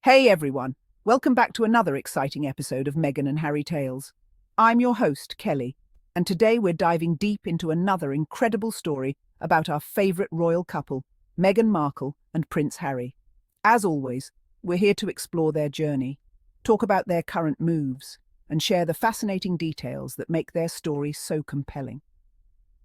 Hey everyone, welcome back to another exciting episode of Meghan and Harry Tales. I'm your host, Kelly, and today we're diving deep into another incredible story about our favourite royal couple, Meghan Markle and Prince Harry. As always, we're here to explore their journey, talk about their current moves, and share the fascinating details that make their story so compelling.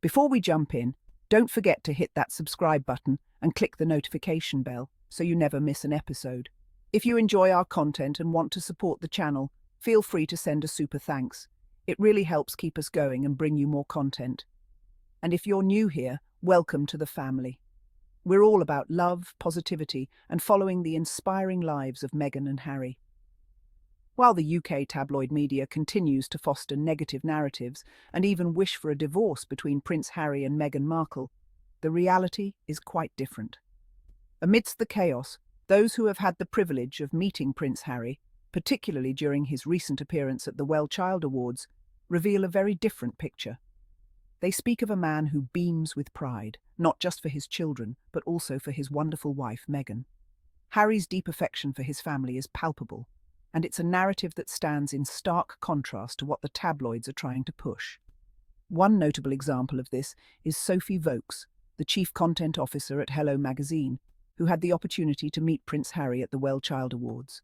Before we jump in, don't forget to hit that subscribe button and click the notification bell so you never miss an episode. If you enjoy our content and want to support the channel, feel free to send a super thanks. It really helps keep us going and bring you more content. And if you're new here, welcome to the family. We're all about love, positivity, and following the inspiring lives of Meghan and Harry. While the UK tabloid media continues to foster negative narratives and even wish for a divorce between Prince Harry and Meghan Markle, the reality is quite different. Amidst the chaos, those who have had the privilege of meeting Prince Harry, particularly during his recent appearance at the WellChild Awards, reveal a very different picture. They speak of a man who beams with pride, not just for his children, but also for his wonderful wife, Meghan. Harry's deep affection for his family is palpable, and it's a narrative that stands in stark contrast to what the tabloids are trying to push. One notable example of this is Sophie Vokes, the chief content officer at Hello magazine, who had the opportunity to meet Prince Harry at the WellChild Awards.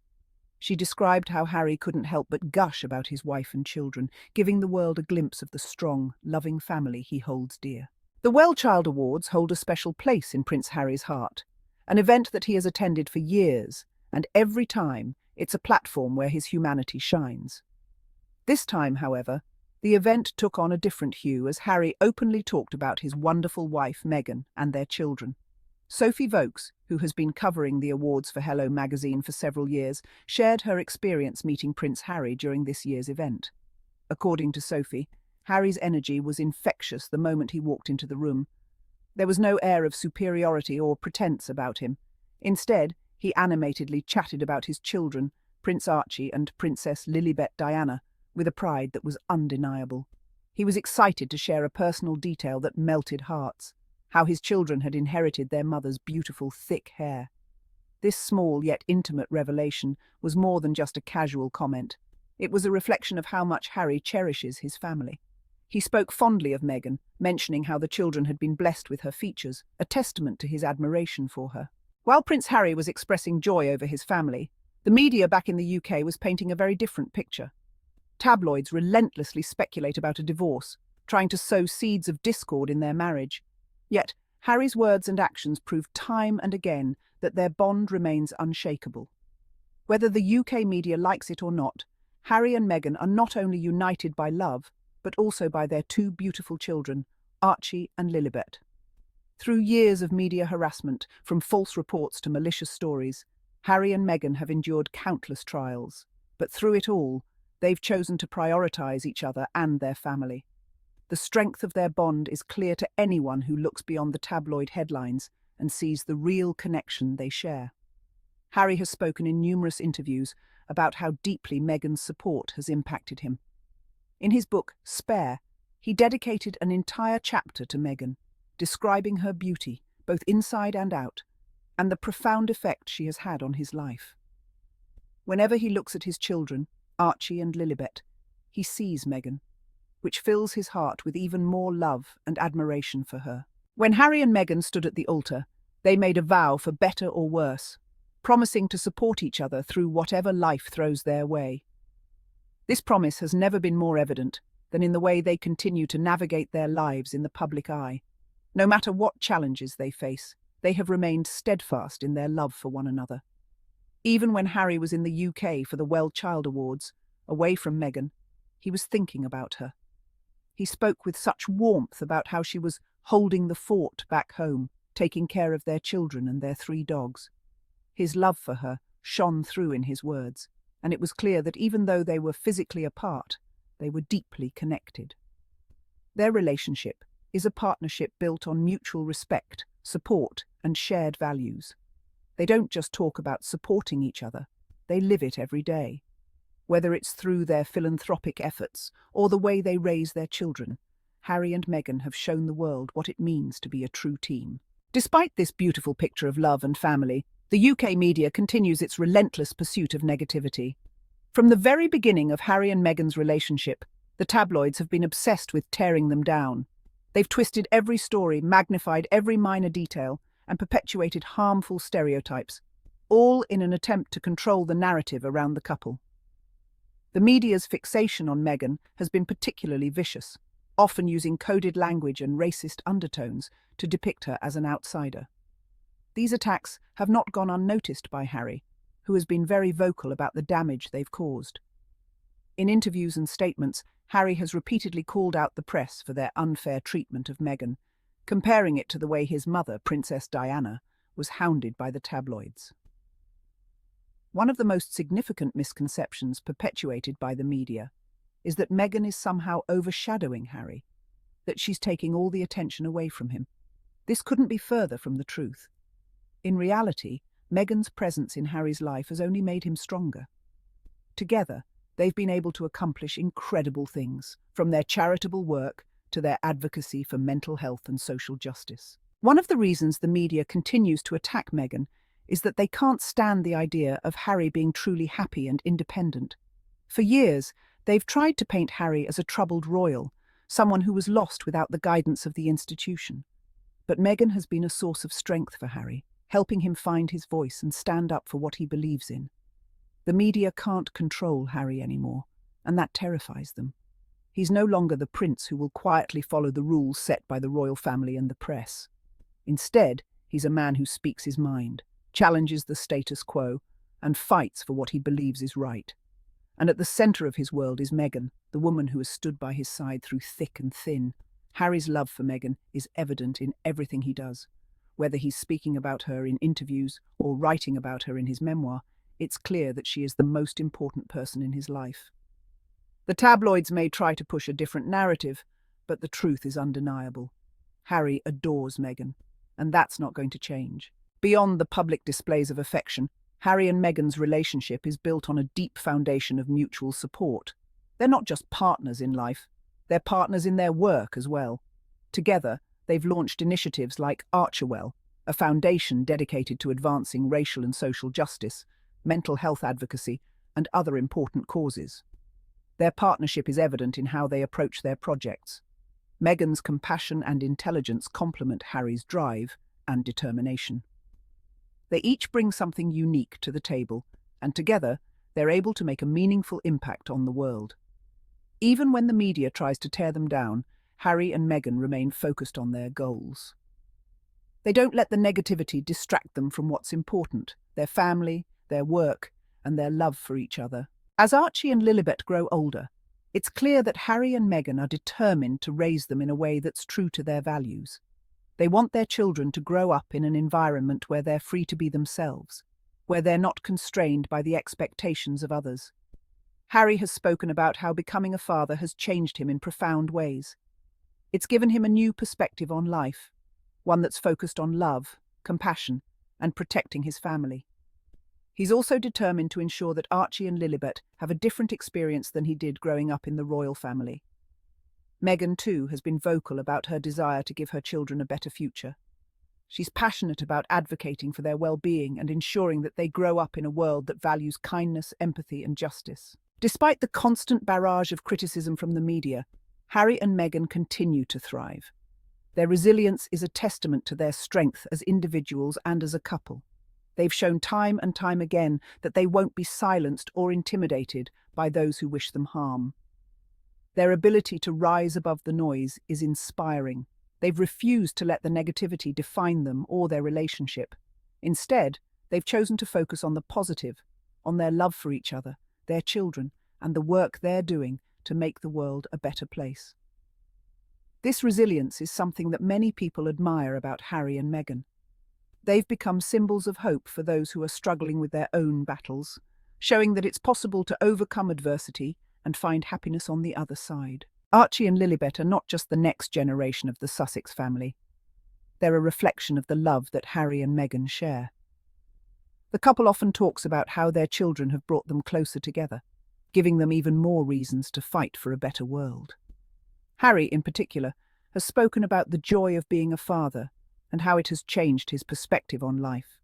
She described how Harry couldn't help but gush about his wife and children, giving the world a glimpse of the strong, loving family he holds dear. The WellChild Awards hold a special place in Prince Harry's heart, an event that he has attended for years, and every time it's a platform where his humanity shines. This time, however, the event took on a different hue as Harry openly talked about his wonderful wife Meghan and their children. Sophie Vokes, who has been covering the awards for Hello magazine for several years, shared her experience meeting Prince Harry during this year's event. According to Sophie, Harry's energy was infectious the moment he walked into the room. There was no air of superiority or pretense about him. Instead, he animatedly chatted about his children, Prince Archie and Princess Lilibet Diana, with a pride that was undeniable. He was excited to share a personal detail that melted hearts: how his children had inherited their mother's beautiful, thick hair. This small yet intimate revelation was more than just a casual comment. It was a reflection of how much Harry cherishes his family. He spoke fondly of Meghan, mentioning how the children had been blessed with her features, a testament to his admiration for her. While Prince Harry was expressing joy over his family, the media back in the UK was painting a very different picture. Tabloids relentlessly speculate about a divorce, trying to sow seeds of discord in their marriage. Yet, Harry's words and actions prove time and again that their bond remains unshakable. Whether the UK media likes it or not, Harry and Meghan are not only united by love, but also by their two beautiful children, Archie and Lilibet. Through years of media harassment, from false reports to malicious stories, Harry and Meghan have endured countless trials. But through it all, they've chosen to prioritise each other and their family. The strength of their bond is clear to anyone who looks beyond the tabloid headlines and sees the real connection they share. Harry has spoken in numerous interviews about how deeply Meghan's support has impacted him. In his book, Spare, he dedicated an entire chapter to Meghan, describing her beauty, both inside and out, and the profound effect she has had on his life. Whenever he looks at his children, Archie and Lilibet, he sees Meghan, which fills his heart with even more love and admiration for her. When Harry and Meghan stood at the altar, they made a vow for better or worse, promising to support each other through whatever life throws their way. This promise has never been more evident than in the way they continue to navigate their lives in the public eye. No matter what challenges they face, they have remained steadfast in their love for one another. Even when Harry was in the UK for the WellChild Awards, away from Meghan, he was thinking about her. He spoke with such warmth about how she was holding the fort back home, taking care of their children and their 3 dogs. His love for her shone through in his words, and it was clear that even though they were physically apart, they were deeply connected. Their relationship is a partnership built on mutual respect, support, and shared values. They don't just talk about supporting each other, they live it every day. Whether it's through their philanthropic efforts or the way they raise their children, Harry and Meghan have shown the world what it means to be a true team. Despite this beautiful picture of love and family, The UK media continues its relentless pursuit of negativity. From the very beginning of Harry and Meghan's relationship, the tabloids have been obsessed with tearing them down. They've twisted every story, magnified every minor detail, and perpetuated harmful stereotypes, all in an attempt to control the narrative around the couple. The media's fixation on Meghan has been particularly vicious, often using coded language and racist undertones to depict her as an outsider. These attacks have not gone unnoticed by Harry, who has been very vocal about the damage they've caused. In interviews and statements, Harry has repeatedly called out the press for their unfair treatment of Meghan, comparing it to the way his mother, Princess Diana, was hounded by the tabloids. One of the most significant misconceptions perpetuated by the media is that Meghan is somehow overshadowing Harry, that she's taking all the attention away from him. This couldn't be further from the truth. In reality, Meghan's presence in Harry's life has only made him stronger. Together, they've been able to accomplish incredible things, from their charitable work to their advocacy for mental health and social justice. One of the reasons the media continues to attack Meghan is that they can't stand the idea of Harry being truly happy and independent. For years, they've tried to paint Harry as a troubled royal, someone who was lost without the guidance of the institution. But Meghan has been a source of strength for Harry, helping him find his voice and stand up for what he believes in. The media can't control Harry anymore, and that terrifies them. He's no longer the prince who will quietly follow the rules set by the royal family and the press. Instead, he's a man who speaks his mind, challenges the status quo, and fights for what he believes is right. And at the centre of his world is Meghan, the woman who has stood by his side through thick and thin. Harry's love for Meghan is evident in everything he does. Whether he's speaking about her in interviews or writing about her in his memoir, it's clear that she is the most important person in his life. The tabloids may try to push a different narrative, but the truth is undeniable. Harry adores Meghan, and that's not going to change. Beyond the public displays of affection, Harry and Meghan's relationship is built on a deep foundation of mutual support. They're not just partners in life, they're partners in their work as well. Together, they've launched initiatives like Archie, a foundation dedicated to advancing racial and social justice, mental health advocacy, and other important causes. Their partnership is evident in how they approach their projects. Meghan's compassion and intelligence complement Harry's drive and determination. They each bring something unique to the table, and together they're able to make a meaningful impact on the world. Even when the media tries to tear them down, Harry and Meghan remain focused on their goals. They don't let the negativity distract them from what's important: their family, their work, and their love for each other. As Archie and Lilibet grow older, it's clear that Harry and Meghan are determined to raise them in a way that's true to their values. They want their children to grow up in an environment where they're free to be themselves, where they're not constrained by the expectations of others. Harry has spoken about how becoming a father has changed him in profound ways. It's given him a new perspective on life, one that's focused on love, compassion, and protecting his family. He's also determined to ensure that Archie and Lilibet have a different experience than he did growing up in the royal family. Meghan, too, has been vocal about her desire to give her children a better future. She's passionate about advocating for their well-being and ensuring that they grow up in a world that values kindness, empathy, and justice. Despite the constant barrage of criticism from the media, Harry and Meghan continue to thrive. Their resilience is a testament to their strength as individuals and as a couple. They've shown time and time again that they won't be silenced or intimidated by those who wish them harm. Their ability to rise above the noise is inspiring. They've refused to let the negativity define them or their relationship. Instead, they've chosen to focus on the positive, on their love for each other, their children, and the work they're doing to make the world a better place. This resilience is something that many people admire about Harry and Meghan. They've become symbols of hope for those who are struggling with their own battles, showing that it's possible to overcome adversity and find happiness on the other side. Archie and Lilibet are not just the next generation of the Sussex family. They're a reflection of the love that Harry and Meghan share. The couple often talks about how their children have brought them closer together, giving them even more reasons to fight for a better world. Harry, in particular, has spoken about the joy of being a father and how it has changed his perspective on life.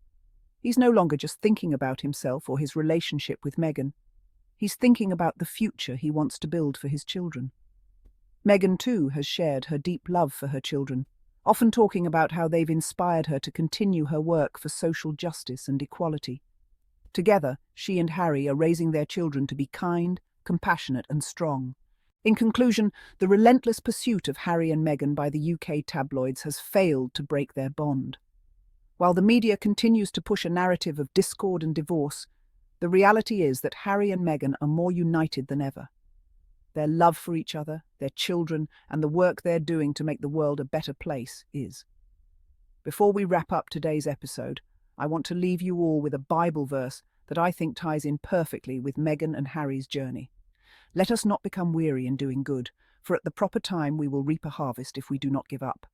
He's no longer just thinking about himself or his relationship with Meghan. He's thinking about the future he wants to build for his children. Meghan, too, has shared her deep love for her children, often talking about how they've inspired her to continue her work for social justice and equality. Together, she and Harry are raising their children to be kind, compassionate, and strong. In conclusion, the relentless pursuit of Harry and Meghan by the UK tabloids has failed to break their bond. While the media continues to push a narrative of discord and divorce, the reality is that Harry and Meghan are more united than ever. Their love for each other, their children, and the work they're doing to make the world a better place is. Before we wrap up today's episode, I want to leave you all with a Bible verse that I think ties in perfectly with Meghan and Harry's journey. Let us not become weary in doing good, for at the proper time we will reap a harvest if we do not give up.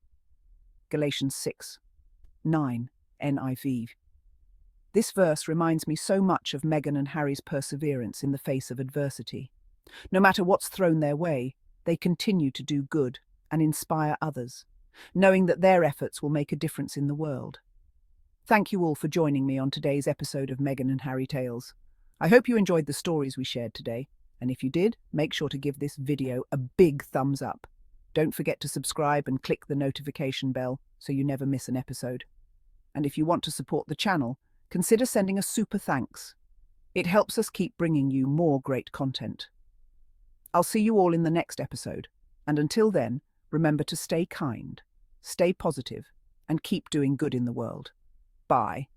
Galatians 6:9, NIV. This verse reminds me so much of Meghan and Harry's perseverance in the face of adversity. No matter what's thrown their way, they continue to do good and inspire others, knowing that their efforts will make a difference in the world. Thank you all for joining me on today's episode of Meghan and Harry Tales. I hope you enjoyed the stories we shared today, and if you did, make sure to give this video a big thumbs up. Don't forget to subscribe and click the notification bell so you never miss an episode. And if you want to support the channel, consider sending a super thanks. It helps us keep bringing you more great content. I'll see you all in the next episode, and until then, remember to stay kind, stay positive, and keep doing good in the world. Bye.